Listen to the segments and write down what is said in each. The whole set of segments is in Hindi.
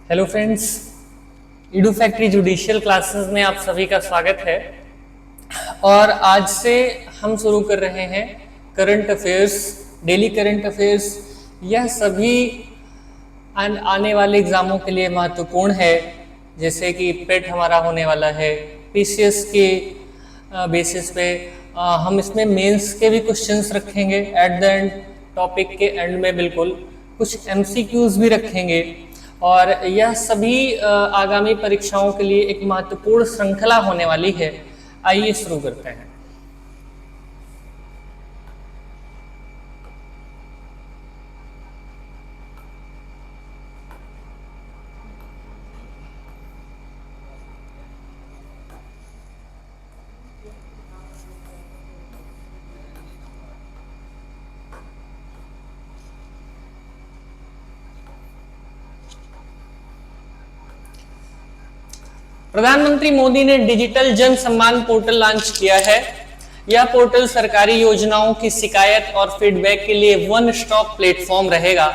Hello friends, Edu factory judicial classes में आप सभी का स्वागत है। और आज से हम शुरू कर रहे हैं current affairs, daily current affairs. यह सभी आने वाले एग्जामों के लिए महत्वपूर्ण है, जैसे कि पेट हमारा होने वाला है, पीसीएस के बेसिस पे हम इसमें मेंस के भी क्वेश्चंस रखेंगे एट द एंड, टॉपिक के एंड में बिल्कुल कुछ एमसीक्यूज भी रखेंगे। और यह सभी आगामी परीक्षाओं के लिए एक महत्वपूर्ण श्रृंखला होने वाली है। आइए शुरू करते हैं। प्रधानमंत्री मोदी ने डिजिटल जन सम्मान पोर्टल लॉन्च किया है। यह पोर्टल सरकारी योजनाओं की शिकायत और फीडबैक के लिए वन स्टॉप प्लेटफॉर्म रहेगा,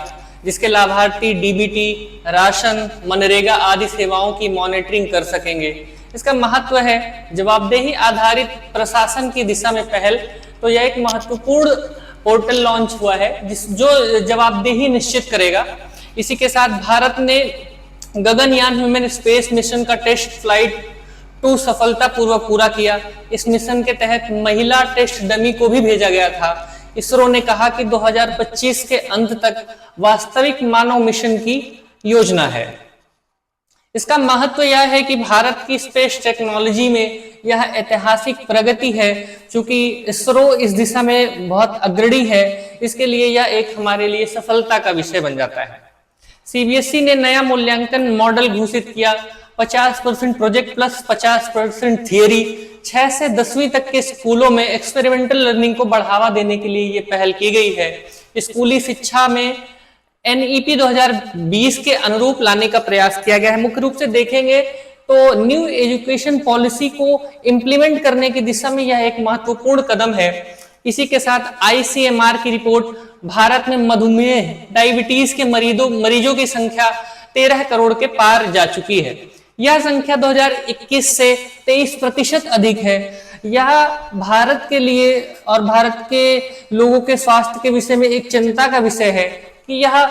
जिसके लाभार्थी डीबीटी, राशन, मनरेगा आदि सेवाओं की मॉनिटरिंग कर सकेंगे। इसका महत्व है जवाबदेही आधारित प्रशासन की दिशा में पहल। तो यह एक महत्वपूर्ण पोर्टल लॉन्च हुआ है जो जवाबदेही निश्चित करेगा। इसी के साथ भारत ने गगनयान ह्यूमन स्पेस मिशन का टेस्ट फ्लाइट 2 सफलतापूर्वक पूरा किया। इस मिशन के तहत महिला टेस्ट डमी को भी भेजा गया था। इसरो ने कहा कि 2025 के अंत तक वास्तविक मानव मिशन की योजना है। इसका महत्व यह है कि भारत की स्पेस टेक्नोलॉजी में यह ऐतिहासिक प्रगति है, क्योंकि इसरो इस दिशा में बहुत अग्रणी है। इसके लिए यह एक हमारे लिए सफलता का विषय बन जाता है। सीबीएसई ने नया मूल्यांकन मॉडल घोषित किया। 50% प्रोजेक्ट प्लस 50% थियरी। 6 से 10वीं तक के स्कूलों में एक्सपेरिमेंटल लर्निंग को बढ़ावा देने के लिए ये पहल की गई है। स्कूली शिक्षा में एनईपी 2020 के अनुरूप लाने का प्रयास किया गया है। मुख्य रूप से देखेंगे तो न्यू एजुकेशन पॉलिसी को इम्प्लीमेंट करने की दिशा में यह एक महत्वपूर्ण कदम है। इसी के साथ आईसीएमआर की रिपोर्ट, भारत में मधुमेह डायबिटीज के मरीजों की संख्या 13 करोड़ के पार जा चुकी है। यह संख्या 2021 से 23% अधिक है। यह भारत के लिए और भारत के लोगों के स्वास्थ्य के विषय में एक चिंता का विषय है कि यह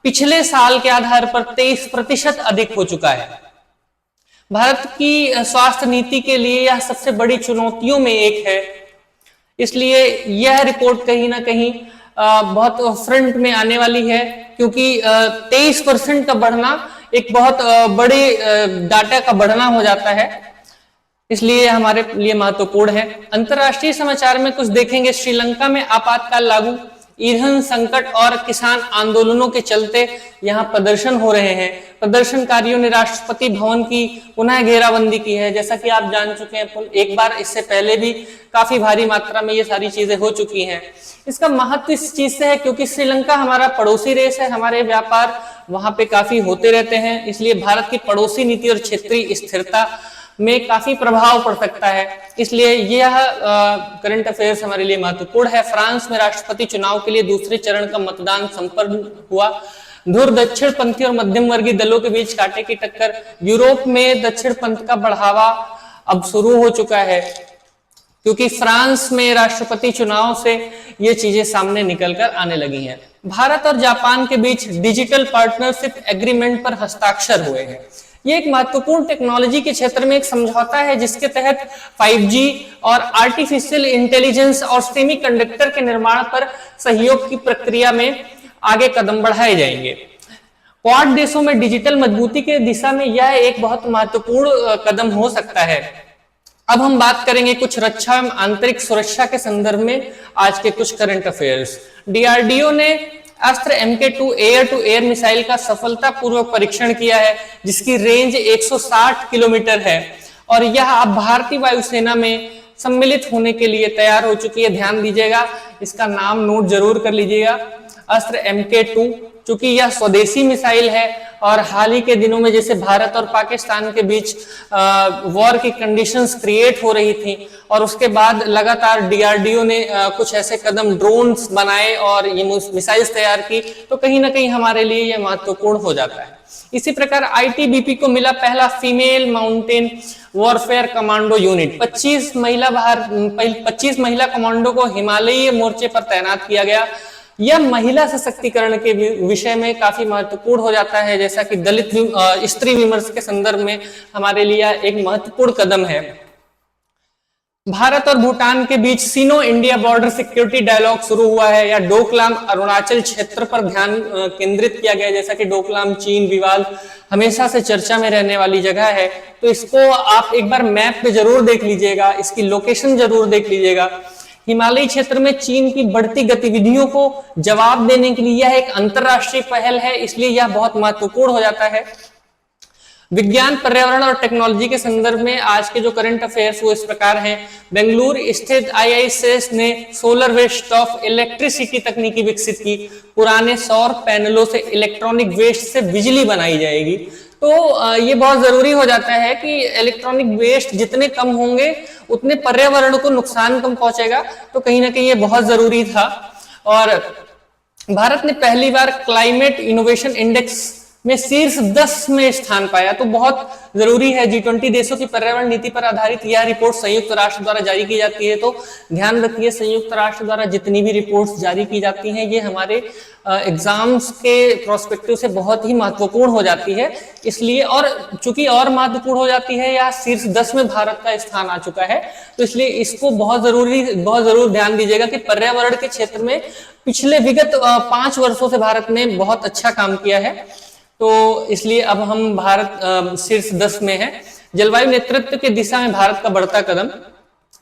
पिछले साल के आधार पर 23% अधिक हो चुका है। भारत की स्वास्थ्य नीति के लिए यह सबसे बड़ी चुनौतियों में एक है। इसलिए यह रिपोर्ट कहीं ना कहीं बहुत फ्रंट में आने वाली है, क्योंकि 23% का बढ़ना एक बहुत बड़े डाटा का बढ़ना हो जाता है। इसलिए हमारे लिए महत्वपूर्ण है। अंतरराष्ट्रीय समाचार में कुछ देखेंगे। श्रीलंका में आपातकाल लागू, ईंधन संकट और किसान आंदोलनों के चलते यहां प्रदर्शन हो रहे हैं। प्रदर्शनकारियों ने राष्ट्रपति भवन की पुनः घेराबंदी की है। जैसा कि आप जान चुके हैं, एक बार इससे पहले भी काफी भारी मात्रा में ये सारी चीजें हो चुकी हैं। इसका महत्व इस चीज से है क्योंकि श्रीलंका हमारा पड़ोसी देश है, हमारे व्यापार वहां पे काफी होते रहते हैं। इसलिए भारत की पड़ोसी नीति और क्षेत्रीय स्थिरता में काफी प्रभाव पड़ सकता है। इसलिए यह करंट अफेयर्स हमारे लिए महत्वपूर्ण है। फ्रांस में राष्ट्रपति चुनाव के लिए दूसरे चरण का मतदान संपन्न हुआ। धुर दक्षिण पंथी और मध्यम वर्गीय दलों के बीच कांटे की टक्कर। यूरोप में दक्षिण पंथ का बढ़ावा अब शुरू हो चुका है, क्योंकि फ्रांस में राष्ट्रपति चुनाव से ये चीजें सामने निकलकर आने लगी हैं। भारत और जापान के बीच डिजिटल पार्टनरशिप एग्रीमेंट पर हस्ताक्षर हुए हैं। ये एक महत्वपूर्ण टेक्नोलॉजी के क्षेत्र में एक समझौता है, जिसके तहत 5G और आर्टिफिशियल इंटेलिजेंस और सेमीकंडक्टर के निर्माण पर सहयोग की प्रक्रिया में आगे कदम बढ़ाए जाएंगे। क्वाड देशों में डिजिटल मजबूती के दिशा में यह एक बहुत महत्वपूर्ण कदम हो सकता है। अब हम बात करेंगे कुछ रक्षा एवं आंतरिक सुरक्षा के संदर्भ में आज के कुछ करंट अफेयर्स। डीआरडीओ ने अस्त्र MK2 air to air missile का सफलतापूर्वक परीक्षण किया है, जिसकी रेंज 160 किलोमीटर है और यह अब भारतीय वायुसेना में सम्मिलित होने के लिए तैयार हो चुकी है। ध्यान दीजिएगा, इसका नाम नोट जरूर कर लीजिएगा, अस्त्र MK2। चूंकि यह स्वदेशी मिसाइल है और हाल ही के दिनों में जैसे भारत और पाकिस्तान के बीच वॉर की कंडीशंस क्रिएट हो रही थी और उसके बाद लगातार डीआरडीओ ने कुछ ऐसे कदम, ड्रोन्स बनाए और ये मिसाइल्स तैयार की, तो कहीं ना कहीं हमारे लिए ये महत्वपूर्ण हो जाता है। इसी प्रकार आईटीबीपी को मिला पहला female mountain warfare commando unit. 25 महिला कमांडो को हिमालयी मोर्चे पर तैनात किया गया। यह महिला सशक्तिकरण के विषय में काफी महत्वपूर्ण हो जाता है, जैसा कि दलित स्त्री विमर्श के संदर्भ में हमारे लिए एक महत्वपूर्ण कदम है। भारत और भूटान के बीच सिनो इंडिया बॉर्डर सिक्योरिटी डायलॉग शुरू हुआ है, या डोकलाम अरुणाचल क्षेत्र पर ध्यान केंद्रित किया गया है। जैसा कि डोकलाम चीन विवाद हमेशा से चर्चा में रहने वाली जगह है, तो इसको आप एक बार मैप पे जरूर देख लीजिएगा, इसकी लोकेशन जरूर देख लीजिएगा। हिमालयी क्षेत्र में चीन की बढ़ती गतिविधियों को जवाब देने के लिए यह एक अंतरराष्ट्रीय पहल है, इसलिए यह बहुत महत्वपूर्ण हो जाता है। विज्ञान, पर्यावरण और टेक्नोलॉजी के संदर्भ में आज के जो करंट अफेयर्स वो इस प्रकार हैं। बेंगलुरु स्थित आईआईएसएस ने सोलर वेस्ट ऑफ इलेक्ट्रिसिटी तकनीकी विकसित की। पुराने सौर पैनलों से इलेक्ट्रॉनिक वेस्ट से बिजली बनाई जाएगी। तो ये बहुत जरूरी हो जाता है कि इलेक्ट्रॉनिक वेस्ट जितने कम होंगे उतने पर्यावरण को नुकसान कम पहुंचेगा, तो कहीं ना कहीं ये बहुत जरूरी था। और भारत ने पहली बार क्लाइमेट इनोवेशन इंडेक्स में शीर्ष 10 में स्थान पाया, तो बहुत जरूरी है। G20 देशों की पर्यावरण नीति पर आधारित यह रिपोर्ट संयुक्त राष्ट्र द्वारा जारी की जाती है, तो ध्यान रखिए संयुक्त राष्ट्र द्वारा जितनी भी रिपोर्ट्स जारी की जाती हैं ये हमारे एग्जाम्स के प्रोस्पेक्टिव से बहुत ही महत्वपूर्ण हो जाती है। इसलिए और चूंकि और महत्वपूर्ण हो जाती है, या शीर्ष 10 में भारत का स्थान आ चुका है, तो इसलिए इसको बहुत जरूर ध्यान दीजिएगा कि पर्यावरण के क्षेत्र में पिछले विगत 5 वर्षों से भारत ने बहुत अच्छा काम किया है, तो इसलिए अब हम भारत शीर्ष 10 में है। जलवायु नेतृत्व की दिशा में भारत का बढ़ता कदम।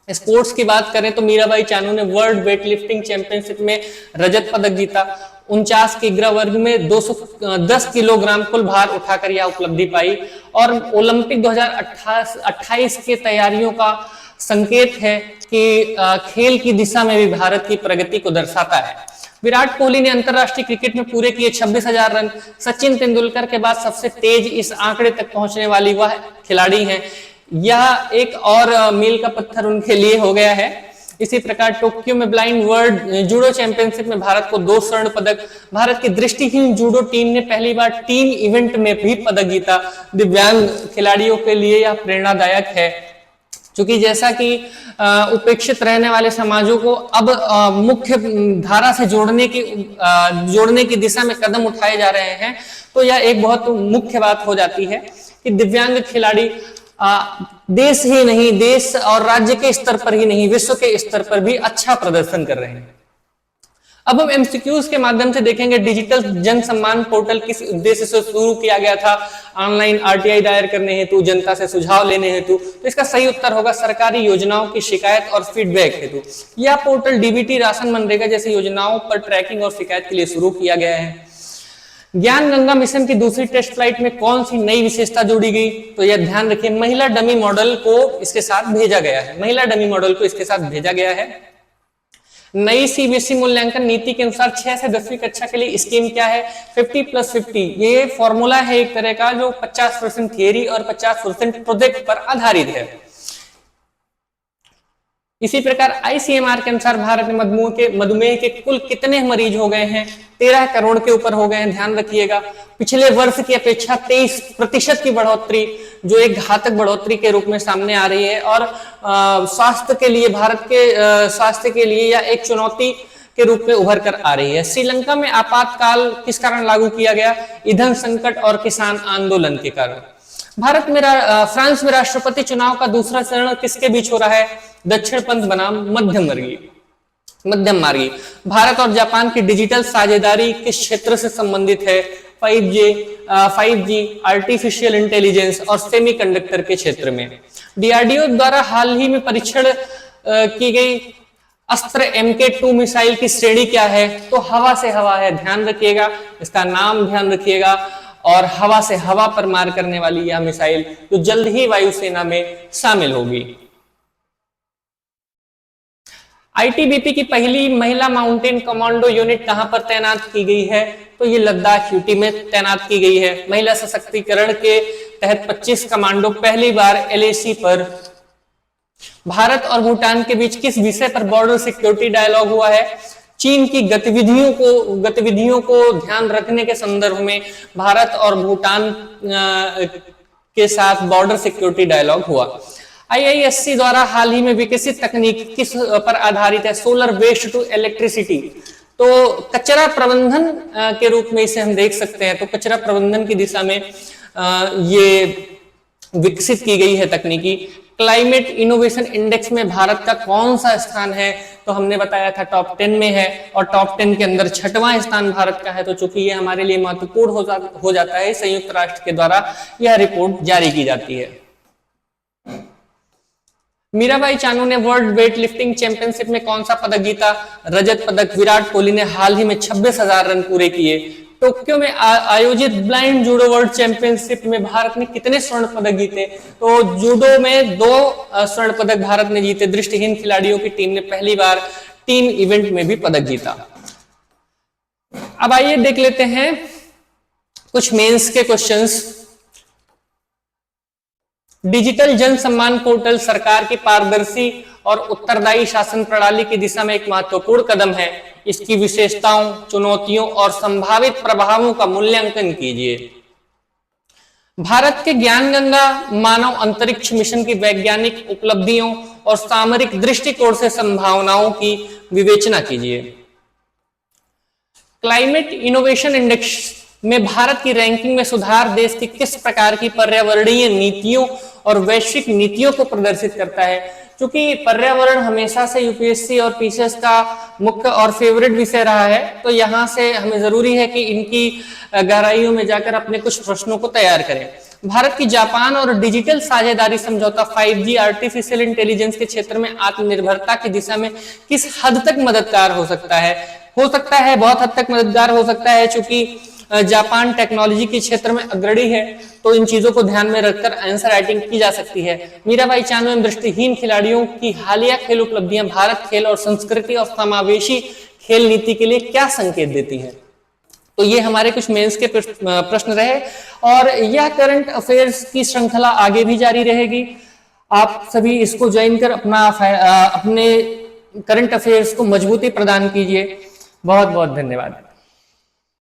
स्पोर्ट्स की बात करें तो मीराबाई चानू ने वर्ल्ड वेट लिफ्टिंग चैंपियनशिप में रजत पदक जीता। 49 किग्रा वर्ग में 210 किलोग्राम कुल भार उठाकर यह उपलब्धि पाई, और ओलंपिक 2028 की तैयारियों का संकेत है कि खेल की दिशा में भी भारत की प्रगति को दर्शाता है। विराट कोहली ने अंतरराष्ट्रीय क्रिकेट में पूरे किए 26,000 रन। सचिन तेंदुलकर के बाद सबसे तेज इस आंकड़े तक पहुंचने वाली वह खिलाड़ी हैं। यह एक और मील का पत्थर उनके लिए हो गया है। इसी प्रकार टोक्यो में ब्लाइंड वर्ल्ड जूडो चैंपियनशिप में भारत को 2 स्वर्ण पदक। भारत की दृष्टिहीन जूडो टीम ने पहली बार टीम इवेंट में भी पदक जीता। दिव्यांग खिलाड़ियों के लिए यह प्रेरणादायक है, क्योंकि जैसा कि उपेक्षित रहने वाले समाजों को अब मुख्य धारा से जोड़ने की दिशा में कदम उठाए जा रहे हैं, तो यह एक बहुत मुख्य बात हो जाती है कि दिव्यांग खिलाड़ी देश ही नहीं, देश और राज्य के स्तर पर ही नहीं, विश्व के स्तर पर भी अच्छा प्रदर्शन कर रहे हैं। अब हम एमसीक्यूज के माध्यम से देखेंगे। डिजिटल जन सम्मान पोर्टल किस उद्देश्य से शुरू किया गया था? ऑनलाइन आरटीआई दायर करने हेतु, जनता से सुझाव लेने हेतु। तो इसका सही उत्तर होगा सरकारी योजनाओं की शिकायत और फीडबैक हेतु। यह पोर्टल डीबीटी, राशन, मनरेगा जैसी योजनाओं पर ट्रैकिंग और शिकायत के लिए शुरू किया गया है। ज्ञान गंगा मिशन की दूसरी टेस्ट फ्लाइट में कौन सी नई विशेषता जोड़ी गई? तो यह ध्यान रखिए, महिला डमी मॉडल को इसके साथ भेजा गया है। महिला डमी मॉडल को इसके साथ भेजा गया है। नई सीबीएसई मूल्यांकन नीति के अनुसार 6 से 10वीं कक्षा के लिए स्कीम क्या है? 50+50। ये फॉर्मूला है एक तरह का, जो 50% थियरी और 50% प्रोजेक्ट पर आधारित है। इसी प्रकार आईसीएमआर के अनुसार भारत में मधुमेह के कुल कितने मरीज हो गए हैं? 13 करोड़ के ऊपर हो गए हैं। ध्यान रखिएगा, पिछले वर्ष की अपेक्षा 23% की बढ़ोतरी, जो एक घातक बढ़ोतरी के रूप में सामने आ रही है, और स्वास्थ्य के लिए, भारत के स्वास्थ्य के लिए यह एक चुनौती के रूप में उभर कर आ रही है। श्रीलंका में आपातकाल किस कारण लागू किया गया? ईंधन संकट और किसान आंदोलन के कारण। फ्रांस में राष्ट्रपति चुनाव का दूसरा चरण किसके बीच हो रहा है? दक्षिणपंथ बनाम मध्यम मार्गी। भारत और जापान की डिजिटल साझेदारी किस क्षेत्र से संबंधित है? 5G, आर्टिफिशियल इंटेलिजेंस और सेमीकंडक्टर के क्षेत्र में। डीआरडीओ द्वारा हाल ही में परीक्षण की गई अस्त्र MK2 मिसाइल की श्रेणी क्या है? तो हवा से हवा है। ध्यान रखिएगा, इसका नाम ध्यान रखिएगा। और हवा से हवा पर मार करने वाली यह मिसाइल जो जल्द ही वायुसेना में शामिल होगी। आईटीबीपी की पहली महिला माउंटेन कमांडो यूनिट कहां पर तैनात की गई है? तो ये लद्दाख यूटी में तैनात की गई है। महिला सशक्तिकरण के तहत 25 कमांडो पहली बार एलएसी पर। भारत और भूटान के बीच किस विषय पर बॉर्डर सिक्योरिटी डायलॉग हुआ है? चीन की गतिविधियों को ध्यान रखने के संदर्भ में भारत और भूटान के साथ बॉर्डर सिक्योरिटी डायलॉग हुआ। आईआईएससी द्वारा हाल ही में विकसित तकनीक किस पर आधारित है? Solar waste to electricity. तो कचरा प्रबंधन के रूप में इसे हम देख सकते हैं। तो कचरा प्रबंधन की दिशा में ये विकसित की गई है तकनीकी। क्लाइमेट इनोवेशन इंडेक्स में भारत का कौन सा स्थान है? तो हमने बताया था टॉप 10 में है, और टॉप 10 के अंदर 6वां स्थान भारत का है। तो चूंकि ये हमारे लिए महत्वपूर्ण हो जाता है, संयुक्त राष्ट्र के द्वारा यह रिपोर्ट जारी की जाती है। मीराबाई चानू ने वर्ल्ड वेट लिफ्टिंग चैंपियनशिप में कौन सा पदक जीता? रजत पदक। विराट कोहली ने हाल ही में 26,000 रन पूरे किए। टोक्यो में आयोजित ब्लाइंड जूडो वर्ल्ड चैंपियनशिप में भारत ने कितने स्वर्ण पदक जीते? तो जूडो में 2 स्वर्ण पदक भारत ने जीते। दृष्टिहीन खिलाड़ियों की टीम ने पहली बार टीम इवेंट में भी पदक जीता। अब आइए देख लेते हैं कुछ मेंस के क्वेश्चंस। डिजिटल जन सम्मान पोर्टल सरकार की पारदर्शी और उत्तरदायी शासन प्रणाली की दिशा में एक महत्वपूर्ण कदम है। इसकी विशेषताओं, चुनौतियों और संभावित प्रभावों का मूल्यांकन कीजिए। भारत के ज्ञान गंगा मानव अंतरिक्ष मिशन की वैज्ञानिक उपलब्धियों और सामरिक दृष्टिकोण से संभावनाओं की विवेचना कीजिए। क्लाइमेट इनोवेशन इंडेक्स में भारत की रैंकिंग में सुधार देश की किस प्रकार की पर्यावरणीय नीतियों और वैश्विक नीतियों को प्रदर्शित करता है? क्योंकि पर्यावरण हमेशा से यूपीएससी और पीसीएस का मुख्य और फेवरेट विषय रहा है, तो यहां से हमें जरूरी है कि इनकी गहराइयों में जाकर अपने कुछ प्रश्नों को तैयार करें। भारत की जापान और डिजिटल साझेदारी समझौता 5G आर्टिफिशियल इंटेलिजेंस के क्षेत्र में आत्मनिर्भरता की दिशा में किस हद तक मददगार हो सकता है? हो सकता है, बहुत हद तक मददगार हो सकता है, क्योंकि जापान टेक्नोलॉजी के क्षेत्र में अग्रणी है, तो इन चीजों को ध्यान में रखकर आंसर राइटिंग की जा सकती है। मीराबाई चानू एवं दृष्टिहीन खिलाड़ियों की हालिया खेल उपलब्धियां भारत खेल और संस्कृति और समावेशी खेल नीति के लिए क्या संकेत देती है? तो ये हमारे कुछ मेंस के प्रश्न रहे, और यह करंट अफेयर्स की श्रृंखला आगे भी जारी रहेगी। आप सभी इसको ज्वाइन कर अपने करंट अफेयर्स को मजबूती प्रदान कीजिए। बहुत बहुत धन्यवाद।